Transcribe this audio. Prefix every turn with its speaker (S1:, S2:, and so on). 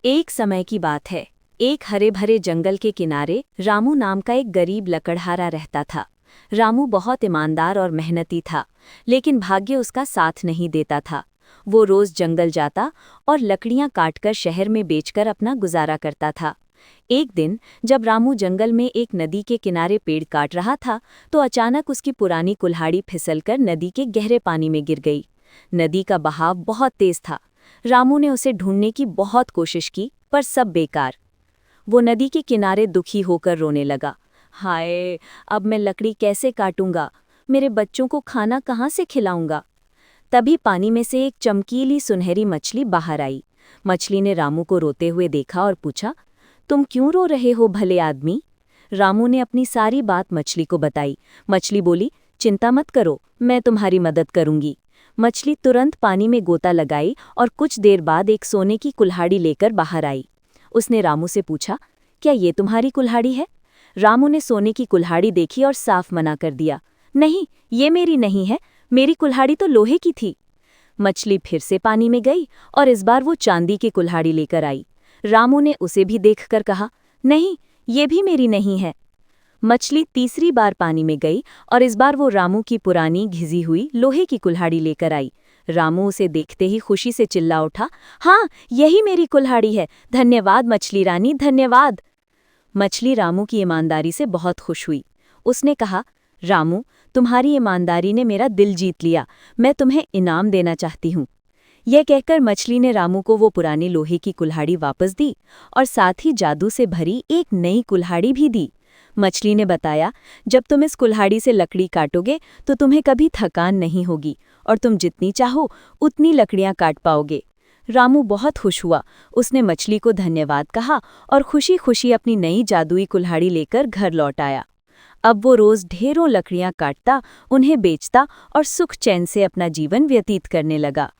S1: एक समय की बात है। एक हरे भरे जंगल के किनारे रामू नाम का एक गरीब लकड़हारा रहता था। रामू बहुत ईमानदार और मेहनती था, लेकिन भाग्य उसका साथ नहीं देता था। वो रोज जंगल जाता और लकड़ियां काटकर शहर में बेचकर अपना गुजारा करता था। एक दिन जब रामू जंगल में एक नदी के किनारे पेड़ काट रहा था, तो अचानक उसकी पुरानी कुल्हाड़ी फिसलकर नदी के गहरे पानी में गिर गई। नदी का बहाव बहुत तेज था। रामू ने उसे ढूंढने की बहुत कोशिश की, पर सब बेकार। वो नदी के किनारे दुखी होकर रोने लगा। हाय, अब मैं लकड़ी कैसे काटूंगा? मेरे बच्चों को खाना कहाँ से खिलाऊंगा? तभी पानी में से एक चमकीली सुनहरी मछली बाहर आई। मछली ने रामू को रोते हुए देखा और पूछा, तुम क्यों रो रहे हो भले आदमी? रामू ने अपनी सारी बात मछली को बताई। मछली बोली, चिंता मत करो, मैं तुम्हारी मदद करूंगी। मछली तुरंत पानी में गोता लगाई और कुछ देर बाद एक सोने की कुल्हाड़ी लेकर बाहर आई। उसने रामू से पूछा, क्या ये तुम्हारी कुल्हाड़ी है? रामू ने सोने की कुल्हाड़ी देखी और साफ मना कर दिया, नहीं, ये मेरी नहीं है, मेरी कुल्हाड़ी तो लोहे की थी। मछली फिर से पानी में गई और इस बार वो चांदी की कुल्हाड़ी लेकर आई। रामू ने उसे भी देखकर कहा, नहीं, ये भी मेरी नहीं है। मछली तीसरी बार पानी में गई और इस बार वो रामू की पुरानी घिसी हुई लोहे की कुल्हाड़ी लेकर आई। रामू उसे देखते ही खुशी से चिल्ला उठा, हाँ, यही मेरी कुल्हाड़ी है, धन्यवाद मछली रानी, धन्यवाद। मछली रामू की ईमानदारी से बहुत खुश हुई। उसने कहा, रामू, तुम्हारी ईमानदारी ने मेरा दिल जीत लिया, मैं तुम्हें इनाम देना चाहती हूँ। यह कहकर मछली ने रामू को वो पुरानी लोहे की कुल्हाड़ी वापस दी और साथ ही जादू से भरी एक नई कुल्हाड़ी भी दी। मछली ने बताया, जब तुम इस कुल्हाड़ी से लकड़ी काटोगे तो तुम्हें कभी थकान नहीं होगी और तुम जितनी चाहो उतनी लकड़ियां काट पाओगे। रामू बहुत खुश हुआ। उसने मछली को धन्यवाद कहा और खुशी खुशी अपनी नई जादुई कुल्हाड़ी लेकर घर लौट आया। अब वो रोज ढेरों लकड़ियां काटता, उन्हें बेचता और सुख चैन से अपना जीवन व्यतीत करने लगा।